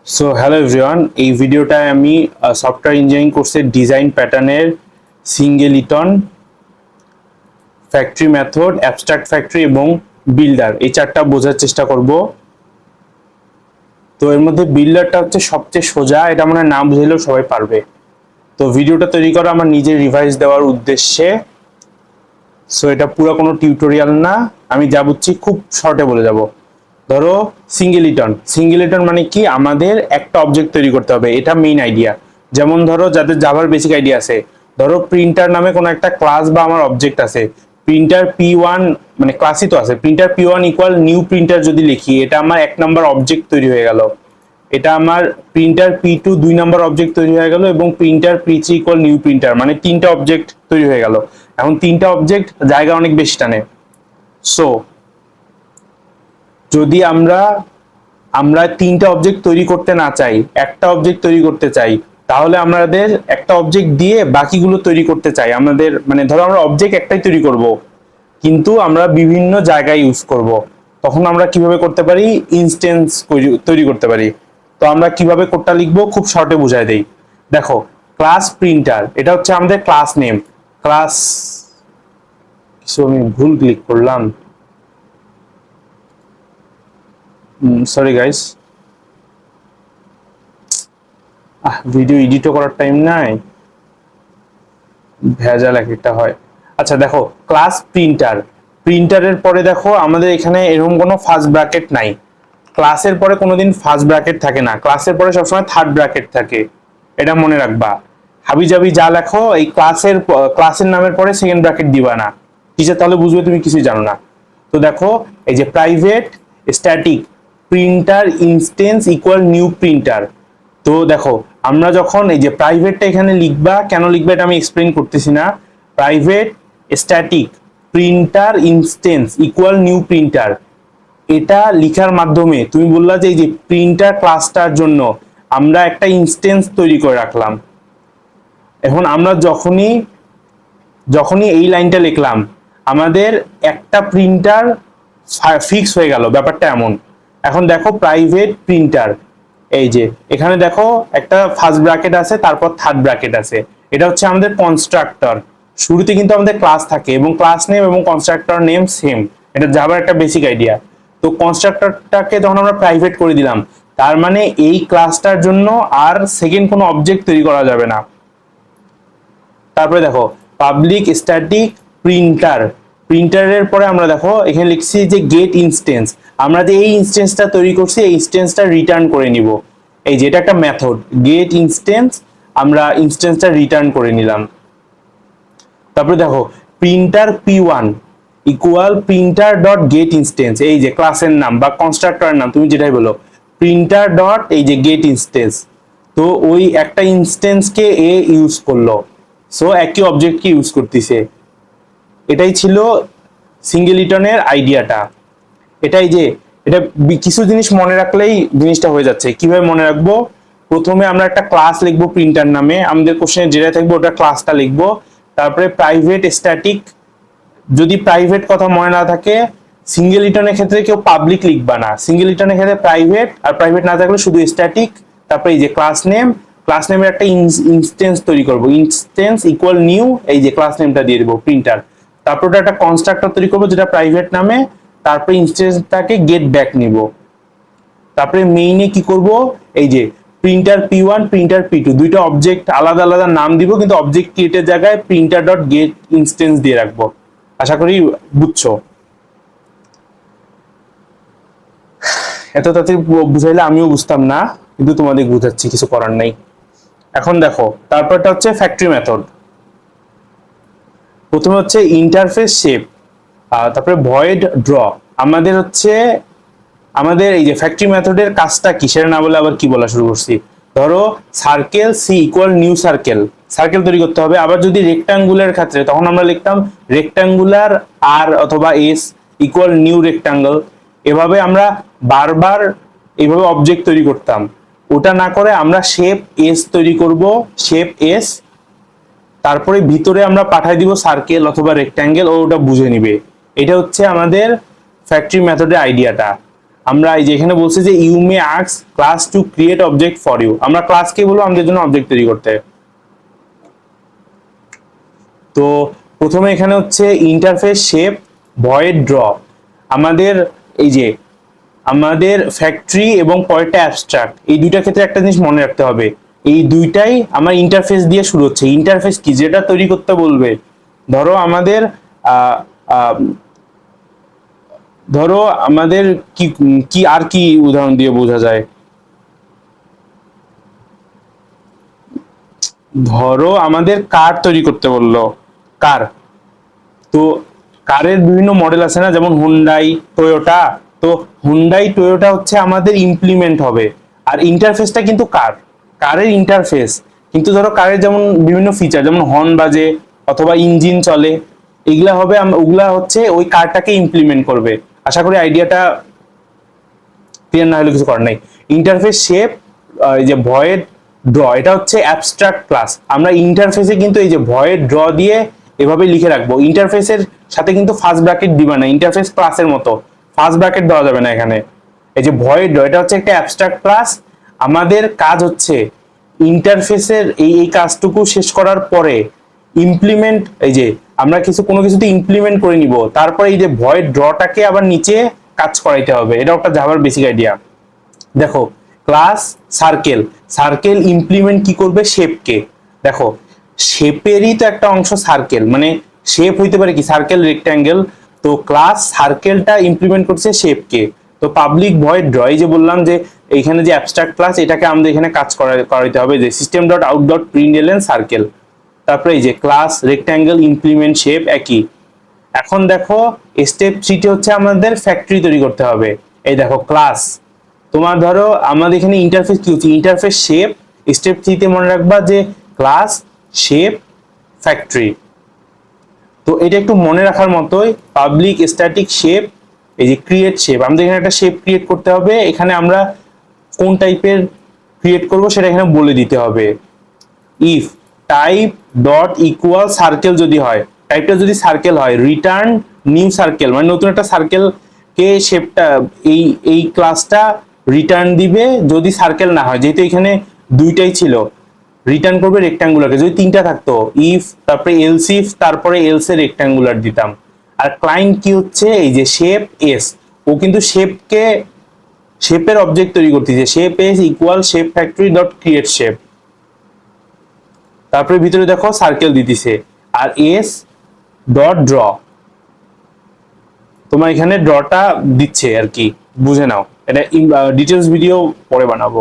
So hello everyone, এই ভিডিওটায় আমি software engineering কোর্সের ডিজাইন প্যাটার্নের সিঙ্গেলিটন, ফ্যাক্টরি মেথড, অ্যাবস্ট্রাক্ট ফ্যাক্টরি এবং বিল্ডার এই চারটা বোঝার চেষ্টা করব। তো এর মধ্যে বিল্ডারটা হচ্ছে সবচেয়ে সোজা, এটা মনে হয় না বুঝলেও সবাই পারবে। তো ভিডিওটা তৈরি করা আমার নিজের রিভাইজ দেওয়ার উদ্দেশ্যে। সো এটা পুরো কোনো টিউটোরিয়াল না, আমি যা বুঝছি খুব শর্টে বলে যাব। ধরো সিঙ্গেলিটন মানে কি, আমাদের একটা অবজেক্ট তৈরি করতে হবে, এটা মেইন আইডিয়া। যেমন ধরো যাদের জাভার বেসিক আইডিয়া আছে, ধরো প্রিন্টার নামে কোনো একটা ক্লাস বা আমার অবজেক্ট আছে, প্রিন্টার P1 মানে ক্লাসই তো আছে, printer P1 equal new printer যদি লিখি, এটা আমার এক নাম্বার অবজেক্ট তৈরি হয়ে গেল। এটা আমার প্রিন্টার P2 দুই নাম্বার অবজেক্ট তৈরি হয়ে গেল, এবং printer P3 equal new printer, মানে তিনটা অবজেক্ট তৈরি হয়ে গেল। এখন তিনটা অবজেক্ট জায়গা অনেক বেশি টানে। সো যদি আমরা আমরা তিনটা অবজেক্ট তৈরি করতে না চাই, একটা অবজেক্ট তৈরি করতে চাই, তাহলে আমাদের একটা অবজেক্ট দিয়ে বাকিগুলো তৈরি করতে চাই। আমাদের মানে ধরো আমরা অবজেক্ট একটাই তৈরি করব, কিন্তু আমরা বিভিন্ন জায়গায় ইউজ করব, তখন আমরা কিভাবে করতে পারি, ইনস্ট্যান্স তৈরি করতে পারি। তো আমরা কিভাবে কোডটা লিখবো খুব শর্টে বুঝাই দেই। দেখো, ক্লাস প্রিন্টার এটা হচ্ছে আমাদের ক্লাস নেম। ক্লাস, কিছু আমি ভুল ক্লিক করলাম, সরি গাইস, ভিডিও এডিটও করার টাইম নাই, ভেজাল এক একটা হয়। আচ্ছা দেখো, ক্লাস প্রিন্টারের পরে দেখো আমাদের এখানে এরকম কোনো ফার্স্ট ব্র্যাকেট নাই। ক্লাসের পরে কোনোদিন ফার্স্ট ব্র্যাকেট থাকে না, ক্লাসের পরে সবসময় থার্ড ব্র্যাকেট থাকে, এটা মনে রাখবা। হাবিজাবি যা লেখো এই ক্লাসের নামের পরে সেকেন্ড ব্র্যাকেট দিবা না, টিচার তাহলে বুঝবে তুমি কিছুই জানো না। তো দেখো, এই যে private static printer instance equal new printer. তো দেখো, আমরা যখন এই যে প্রাইভেটটা এখানে লিখবা, কেন লিখবা এটা আমি এক্সপ্লেইন করতেছি না। Private static printer instance equal new printer, এটা লিখার মাধ্যমে তুমি বললা যে এই যে প্রিন্টার ক্লাসটার জন্য আমরা একটা ইনস্টেন্স তৈরি করে রাখলাম। এখন আমরা যখনই যখনই এই লাইনটা লিখলাম, আমাদের একটা প্রিন্টার ফিক্স হয়ে গেল, ব্যাপারটা এমন। এখন দেখো প্রাইভেট প্রিন্টার, এই যে এখানে দেখো একটা ফার্স্ট ব্র্যাকেট আছে, তারপর থার্ড ব্র্যাকেট আছে, এটা হচ্ছে আমাদের কনস্ট্রাক্টর। শুরুতে কিন্তু আমাদের ক্লাস থাকে এবং ক্লাস নেম এবং কনস্ট্রাক্টর নেম সেম, এটা জাভার একটা বেসিক আইডিয়া। তো কনস্ট্রাক্টরটাকে যখন আমরা প্রাইভেট করে দিলাম, তার মানে এই ক্লাসটার জন্য আর সেকেন্ড কোনো অবজেক্ট তৈরি করা যাবে না। তারপরে দেখো পাবলিক স্ট্যাটিক প্রিন্টারের পরে আমরা দেখো এখানে লিখছি যে গেট ইনস্টেন্স, আমরা যে এই ইনস্টেন্সটা তৈরি করছি এই ইনস্টেন্সটা রিটার্ন করে নিব। এই যে এটা একটা মেথড, গেট ইনস্টেন্স, আমরা ইনস্টেন্সটা রিটার্ন করে নিলাম। তারপরে দেখো printer P1 equal printer dot gate instance, এই যে ক্লাসের নাম বা কনস্ট্রাক্টরের নাম তুমি যেটাই বলো, প্রিন্টার ডট এই যে গেট ইনস্টেন্স। তো ওই একটা ইনস্টেন্সকে এ ইউজ করলো, সো একই অবজেক্টকে ইউজ করতেছে। এটাই ছিল সিঙ্গেলিটনের আইডিয়াটা। এটাই যে এটা কিছু জিনিস মনে রাখলেই জিনিসটা হয়ে যাচ্ছে। কিভাবে মনে রাখবো, প্রথমে আমরা একটা ক্লাস লিখবো প্রিন্টার নামে, আমাদের কোশ্চেনে যেটা থাকবে ওটা ক্লাসটা লিখবো। তারপরে প্রাইভেট স্ট্যাটিক, যদি প্রাইভেট কথা মনে না থাকে, সিঙ্গেলিটনের ক্ষেত্রে কেউ পাবলিক লিখবা না, সিঙ্গেলিটনের ক্ষেত্রে প্রাইভেট, আর প্রাইভেট না থাকলে শুধু স্ট্যাটিক। তারপরে এই যে ক্লাস নেমের একটা ইনস্টেন্স তৈরি করব, ইনস্টেন্স ইকুয়াল নিউ, এই যে ক্লাস নেমটা দিয়ে দেবো প্রিন্টার। তারপর একটা কনস্ট্রাক্টর তৈরি করবো যেটা প্রাইভেট নামে, তারপরে ইনস্টেন্সটাকে গেট ব্যাক নিব। তারপরে মেইনে কি করব, এই যে প্রিন্টার P1 প্রিন্টার P2 দুইটা অবজেক্ট আলাদা আলাদা নাম দিব, কিন্তু অবজেক্ট ক্রিয়েটের জায়গায় প্রিন্টার ডট গেট ইনস্টেন্স দিয়ে রাখবো। আশা করি বুঝছো। এত তাড়াতাড়ি বুঝাইলে আমিও বুঝতাম না, কিন্তু তোমাদের বুঝাচ্ছি, কিছু করার নাই। এখন দেখো তারপরটা হচ্ছে ফ্যাক্টরি মেথড। প্রথমে হচ্ছে ইন্টারফেস শেপ, তারপরে ভয়েড ড্র। আমাদের হচ্ছে আমাদের এই যে ফ্যাক্টরি মেথডের কাজটা কি সেটা না বলে আবার কি বলা শুরু করছি। ধরো circle C equal new circle তৈরি করতে হবে। আবার যদি রেক্টাঙ্গুলার ক্ষেত্রে, তখন আমরা লিখতাম রেক্টাঙ্গুলার আর অথবা এস ইকুয়াল নিউ রেক্টাঙ্গল। এভাবে আমরা বারবার এইভাবে অবজেক্ট তৈরি করতাম। ওটা না করে আমরা শেপ এস তৈরি করব, শেপ এস, তারপরে ভিতরে আমরা পাঠাই দিব সার্কেল অথবা রেক্টাঙ্গেল, ও ওটা বুঝে নিবে। এটা হচ্ছে আমাদের ফ্যাক্টরি মেথডের আইডিয়াটা। আমরা এই যে এখানে বলছে যে you may ask class to create object for you, আমরা ক্লাসকে বলবো আমাদের জন্য অবজেক্ট তৈরি করতে। তো প্রথমে এখানে হচ্ছে ইন্টারফেস শেপ ভয়েড ড্র। আমাদের এই যে আমাদের ফ্যাক্টরি এবং পরেরটা অ্যাবস্ট্রাক্ট, এই দুইটা ক্ষেত্রে একটা জিনিস মনে রাখতে হবে, এই দুইটাই আমার ইন্টারফেস দিয়ে শুরু হচ্ছে। ইন্টারফেস কি, যেটা তৈরি করতে বলবে। ধরো আমাদের আহ, আহ, ধরো আমাদের কি কি আর কি উদাহরণ দিয়ে বোঝা যায়, ধরো আমাদের কার তৈরি করতে বললো, কার। তো কারের বিভিন্ন মডেল আছে না, যেমন হুন্ডাই, টয়োটা। তো হুন্ডাই টয়োটা হচ্ছে আমাদের ইমপ্লিমেন্ট হবে, আর ইন্টারফেসটা কিন্তু কারের ইন্টারফেস। কিন্তু ধরো কারের যেমন বিভিন্ন ফিচার, যেমন হর্ন বাজে অথবা ইঞ্জিন চলে, এগুলা হবে ওগুলা হচ্ছে ওই কারটাকে ইমপ্লিমেন্ট করবে। আশা করি আইডিয়াটা ক্লিয়ার, না হলে কিছু করার নাই। ইন্টারফেস শেপ, এই যে ভয়েড ড্র, এটা হচ্ছে অ্যাবস্ট্রাক্ট ক্লাস। আমরা ইন্টারফেসে কিন্তু এই যে ভয়েড ড্র দিয়ে এভাবে লিখে রাখবো। ইন্টারফেসের সাথে কিন্তু ফার্স্ট ব্র্যাকেট দিবা না, ইন্টারফেস ক্লাসের মতো ফার্স্ট ব্র্যাকেট দেওয়া যাবে না এখানে। এই যে ভয়েড ড্র, এটা হচ্ছে একটা অ্যাবস্ট্রাক্ট ক্লাস। আমাদের কাজ হচ্ছে ইন্টারফেসের এই কাজটুকু শেষ করার পরে ইমপ্লিমেন্ট, এই যে আমরা কোনো কিছুতে ইমপ্লিমেন্ট করে নিব, তারপরে এই যে ভয়েড ড্রটাকে আবার নিচে কাজ করাইতে হবে। এটা একটা জাভার বেসিক আইডিয়া। দেখো ক্লাস সার্কেল, সার্কেল ইমপ্লিমেন্ট কি করবে, শেপকে। দেখো শেপেরই তো একটা অংশ সার্কেল, মানে শেপ হইতে পারে কি সার্কেল, রেক্ট্যাঙ্গেল। তো ক্লাস সার্কেলটা ইমপ্লিমেন্ট করছে শেপকে। তো পাবলিক ভয়েড ড্র, এই যে বললাম যে এইখানে যে অ্যাবস্ট্রাক্ট ক্লাস, এটাকে আমাদের এখানে কাজ করাইতে হবে, যে system dot out dot প্রিন্টএলএন circle. তারপরে এই যে ক্লাস রেক্ট্যাঙ্গেল ইমপ্লিমেন্ট শেপ একই। এখন দেখো স্টেপ 3 হচ্ছে আমাদের ফ্যাক্টরি তৈরি করতে হবে। এই দেখো ক্লাস, তোমার ধরো আমাদের এখানে ইন্টারফেস কি হচ্ছে, ইন্টারফেস শেপ। স্টেপ 3 মনে রাখবা যে ক্লাস শেপ ফ্যাক্টরি। তো এটা একটু মনে রাখার মতোই, পাবলিক স্ট্যাটিক শেপ, এই যে ক্রিয়েট শেপ, আমাদের এখানে একটা শেপ ক্রিয়েট করতে হবে। এখানে আমরা কোন টাইপের ক্রিয়েট করব সেটা এখানে বলে দিতে হবে। If type dot equal circle যদি হয়, টাইপটা যদি সার্কেল হয়, রিটার্ন নিউ সার্কেল, মানে নতুন একটা সার্কেল কে শেপটা এই ক্লাসটা রিটার্ন দিবে যদি সার্কেল না হয়। যেহেতু এখানে দুইটাই ছিল, রিটার্ন করবে রেক্ট্যাঙ্গুলারকে। যদি তিনটা থাকতো, ইফ তারপরে এলস ইফ তারপরে এলস এ রেক্ট্যাঙ্গুলার দিতাম। আর ক্লায়েন্ট কি হচ্ছে, এই যে শেপ এস, ও কিন্তু শেপের অবজেক্ট তৈরি করতেছে, shape S equal shape factory dot create shape. তারপরে ভিতরে দেখো সার্কেল দিতেছে, আর এস ডট ড্র, তোমার এখানে ড্রটা দিচ্ছে আর কি, বুঝে নাও। এটা ডিটেলস ভিডিও পরে বানাবো।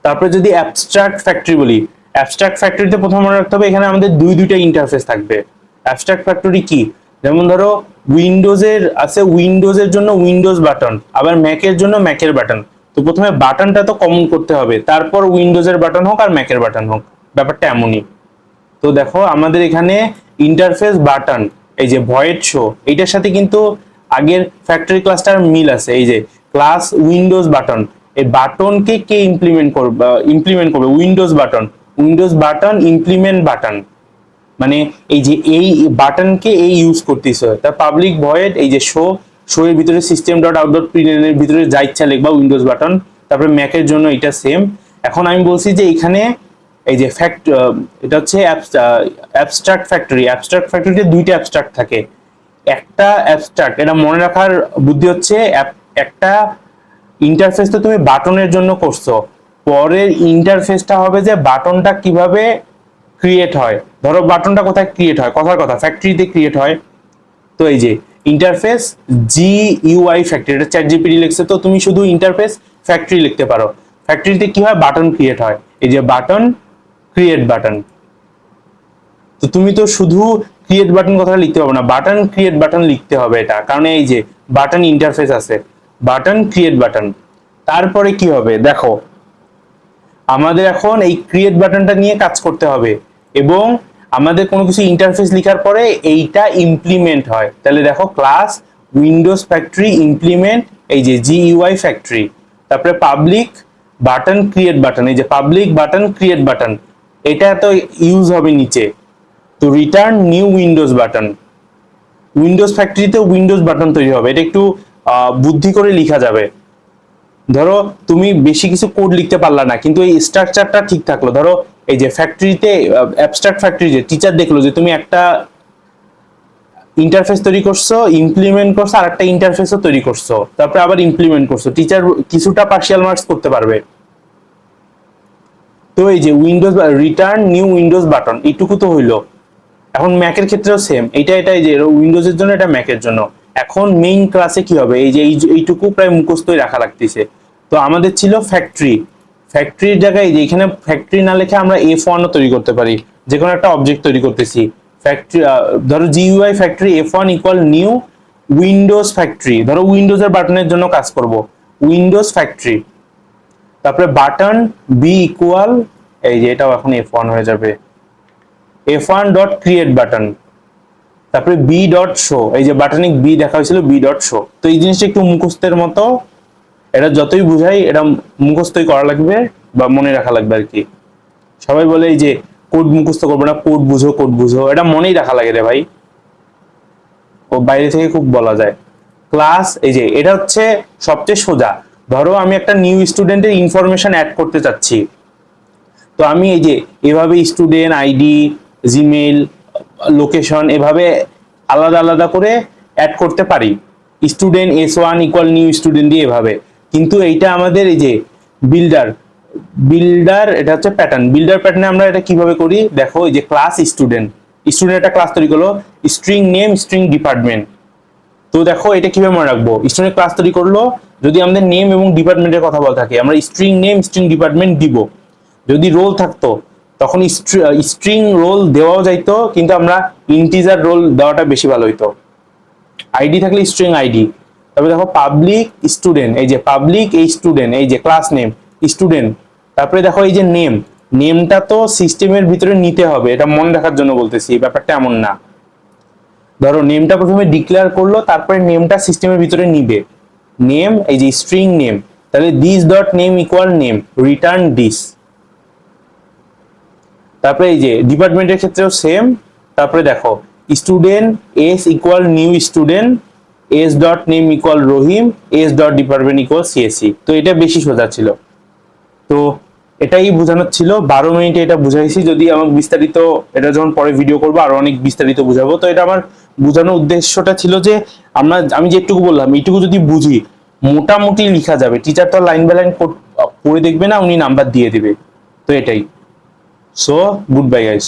তারপরে যদি অ্যাবস্ট্রাক্ট ফ্যাক্টরি বলি, অ্যাবস্ট্রাক্ট ফ্যাক্টরিতে প্রথম মনে রাখতে হবে এখানে আমাদের দুইটা ইন্টারফেস থাকবে। অ্যাবস্ট্রাক্ট ফ্যাক্টরি কি, যেমন ধরো উইন্ডোজের আছে, উইন্ডোজের জন্য উইন্ডোজ বাটন, আবার ম্যাকের জন্য ম্যাকের বাটন। তো প্রথমে বাটনটা তো কমন করতে হবে, তারপর উইন্ডোজের বাটন হোক আর ম্যাকের বাটন হোক, ব্যাপারটা এমনই। তো দেখো আমাদের এখানে ইন্টারফেস বাটন, এই যে ভয়েড শো, এইটার সাথে কিন্তু আগের ফ্যাক্টরি ক্লাসটার মিল আছে। এই যে ক্লাস উইন্ডোজ বাটন, এই বাটনকে কে ইমপ্লিমেন্ট করবে, উইন্ডোজ বাটন ইমপ্লিমেন্ট বাটন, মানে এই যে এই বাটনকে এই ইউজ করতেছে। তার পাবলিক ভয়েড, এই যে শো এর ভিতরে সিস্টেম ডট আউট ডট প্রিন্টএলএন এর ভিতরে যা ইচ্ছা লিখবা উইন্ডোজ বাটন। তারপরে ম্যাকের জন্য এটা সেম। এখন আমি বলছি যে এখানে এই যে এটা হচ্ছে অ্যাবস্ট্রাক্ট ফ্যাক্টরিতে দুইটা অ্যাবস্ট্রাক্ট থাকে। একটা অ্যাবস্ট্রাক্ট, এটা মনে রাখার বুদ্ধি হচ্ছে, একটা ইন্টারফেস তো তুমি বাটনের জন্য করছো, পরের ইন্টারফেসটা হবে যে বাটনটা কিভাবে ক্রিয়েট হয়। ধরো বাটনটা কোথায় ক্রিয়েট হয়, কথার কথা ফ্যাক্টরিতে ক্রিয়েট হয়। তো এই যে ইন্টারফেস GUI ফ্যাক্টরি, এটা চ্যাট জিপিটি লিখছে, তো তুমি শুধু ইন্টারফেস ফ্যাক্টরি লিখতে পারো। ফ্যাক্টরিতে কি হয়, বাটন ক্রিয়েট হয়, এই যে বাটন ক্রিয়েট বাটন। তো তুমি তো শুধু ক্রিয়েট বাটন কথা লিখতে পারবে না, বাটন ক্রিয়েট বাটন লিখতে হবে এটা, কারণ এই যে বাটন ইন্টারফেস আছে, বাটন ক্রিয়েট বাটন। তারপরে কি হবে দেখো, আমাদের এখন এই ক্রিয়েট বাটনটা নিয়ে কাজ করতে হবে, এবং আমাদের কোনো কিছু ইন্টারফেস লেখার পরে এইটা ইমপ্লিমেন্ট হয়। তাহলে দেখো ক্লাস উইন্ডোজ ফ্যাক্টরি ইমপ্লিমেন্ট, এই যে GUI ফ্যাক্টরি। তারপরে পাবলিক বাটন ক্রিয়েট বাটন, এই যে পাবলিক বাটন ক্রিয়েট বাটন, এটা তো ইউজ হবে নিচে। তো return new Windows button, Windows ফ্যাক্টরিতে উইন্ডোজ বাটন তৈরি হবে। এটা একটু বুদ্ধি করে লিখা যাবে। ধরো তুমি বেশি কিছু কোড লিখতে পারলা না, কিন্তু এই স্ট্রাকচারটা ঠিক থাকলো। ধরো এই যে ফ্যাক্টরিতে, অ্যাবস্ট্রাক্ট ফ্যাক্টরি, যে টিচার দেখলো যে তুমি একটা ইন্টারফেস তৈরি করছো, ইমপ্লিমেন্ট করছো, আর একটা ইন্টারফেসও তৈরি করছো, তারপরে আবার ইমপ্লিমেন্ট করছো, টিচার কিছুটা পার্শিয়াল মার্কস করতে পারবে। তো এই যে Windows return new Windows button, এইটুকু তো হইলো। এখন ম্যাকের ক্ষেত্রেও সেম, এটাই যে উইন্ডোজের জন্য, এটা ম্যাকের জন্য। এখন মেইন ক্লাসে কি হবে, এই যে এইটুকু প্রায় মুখস্থই রাখা লাগতেছে। তো আমাদের ছিল ফ্যাক্টরি, ফ্যাক্টরির জায়গায় যে এখানে ফ্যাক্টরি না লিখে আমরা F1 ও তৈরি করতে পারি, যে কোনো একটা অবজেক্ট তৈরি করতেছি। ফ্যাক্টরি, ধরো GUI factory F1 equal new Windows factory, ধরো উইন্ডোজের বাটনের জন্য কাজ করব, উইন্ডোজ ফ্যাক্টরি। তারপরে বাটন বি ইকুয়াল, এই যে এটাও এখন F1 হয়ে যাবে, F1 ডট ক্রিয়েট বাটন। তারপরে বি ডট শো, এই যে বাটনিক বি দেখা হয়েছিল, বি ডট শো। তো এই জিনিসটা একটু মুখস্থের মতো, এটা যতই বুঝাই এটা মুখস্থই করা লাগবে বা মনে রাখা লাগবে আর কি। সবাই বলে এই যে কোড মুখস্থ করবো না, কোড বুঝো, কোড বুঝো, এটা মনেই রাখা লাগে রে ভাই, ও বাইরে থেকে খুব বলা যায়। ক্লাস, এই যে এটা হচ্ছে সবচেয়ে সোজা। ধরো আমি একটা নিউ স্টুডেন্টের ইনফরমেশন অ্যাড করতে চাচ্ছি, তো আমি এই যে এভাবে স্টুডেন্ট আইডি, জিমেইল, লোকেশন, এভাবে আলাদা আলাদা করে অ্যাড করতে পারি। Student S1 equal new student দিয়ে এভাবে। কিন্তু এইটা আমাদের এই যে বিল্ডার, এটা হচ্ছে প্যাটার্ন। বিল্ডার প্যাটার্নে আমরা এটা কিভাবে করি দেখো, এই যে ক্লাস স্টুডেন্ট, স্টুডেন্ট একটা ক্লাস তৈরি করলো, স্ট্রিং নেম, স্ট্রিং ডিপার্টমেন্ট। তো দেখো এটা কিভাবে মনে রাখবো, স্টুডেন্ট ক্লাস তৈরি করলো, যদি আমাদের নেম এবং ডিপার্টমেন্টের কথা বলা থাকে আমরা স্ট্রিং নেম, স্ট্রিং ডিপার্টমেন্ট দিব। যদি রোল থাকতো তখন স্ট্রিং রোল দেওয়াও যাইতো, কিন্তু আমরা ইন্টিজার রোল দেওয়াটা বেশি ভালো হইতো। আইডি থাকলে স্ট্রিং আইডি। তবে দেখো পাবলিক স্টুডেন্ট, এই যে পাবলিক, এই স্টুডেন্ট, এই যে ক্লাস নেম স্টুডেন্ট। তারপরে দেখো এই যে নেম, নেমটা তো সিস্টেমের ভিতরে নিতে হবে, এটা মনে রাখার জন্য বলতেছি, ব্যাপারটা এমন না। ধরো নেমটা প্রথমে ডিক্লেয়ার করলো, তারপরে নেমটা সিস্টেমের ভিতরে নিবে। নেম, এই যে স্ট্রিং নেম, তাহলে this dot name equal name, return this. তারপরে এই যে ডিপার্টমেন্টের ক্ষেত্রেও সেম। তারপরে দেখো student S equal new student, S dot name equal Rahim, S dot department equal CSE। তো এটা বেশি সোজা ছিল। তো এটাই বোঝানোর ছিল, 12 মিনিটে এটা বুঝাইছি। যদি আমার বিস্তারিত, এটা যখন পরে ভিডিও করবো আরো অনেক বিস্তারিত বুঝাবো। তো এটা আমার বোঝানোর উদ্দেশ্যটা ছিল যে আমি যেটুকু বললাম এইটুকু যদি বুঝি, মোটামুটি লিখা যাবে। টিচার তো লাইন বাই লাইন পড়ে দেখবে না, উনি নাম্বার দিয়ে দিবে। তো এটাই। So good bye guys.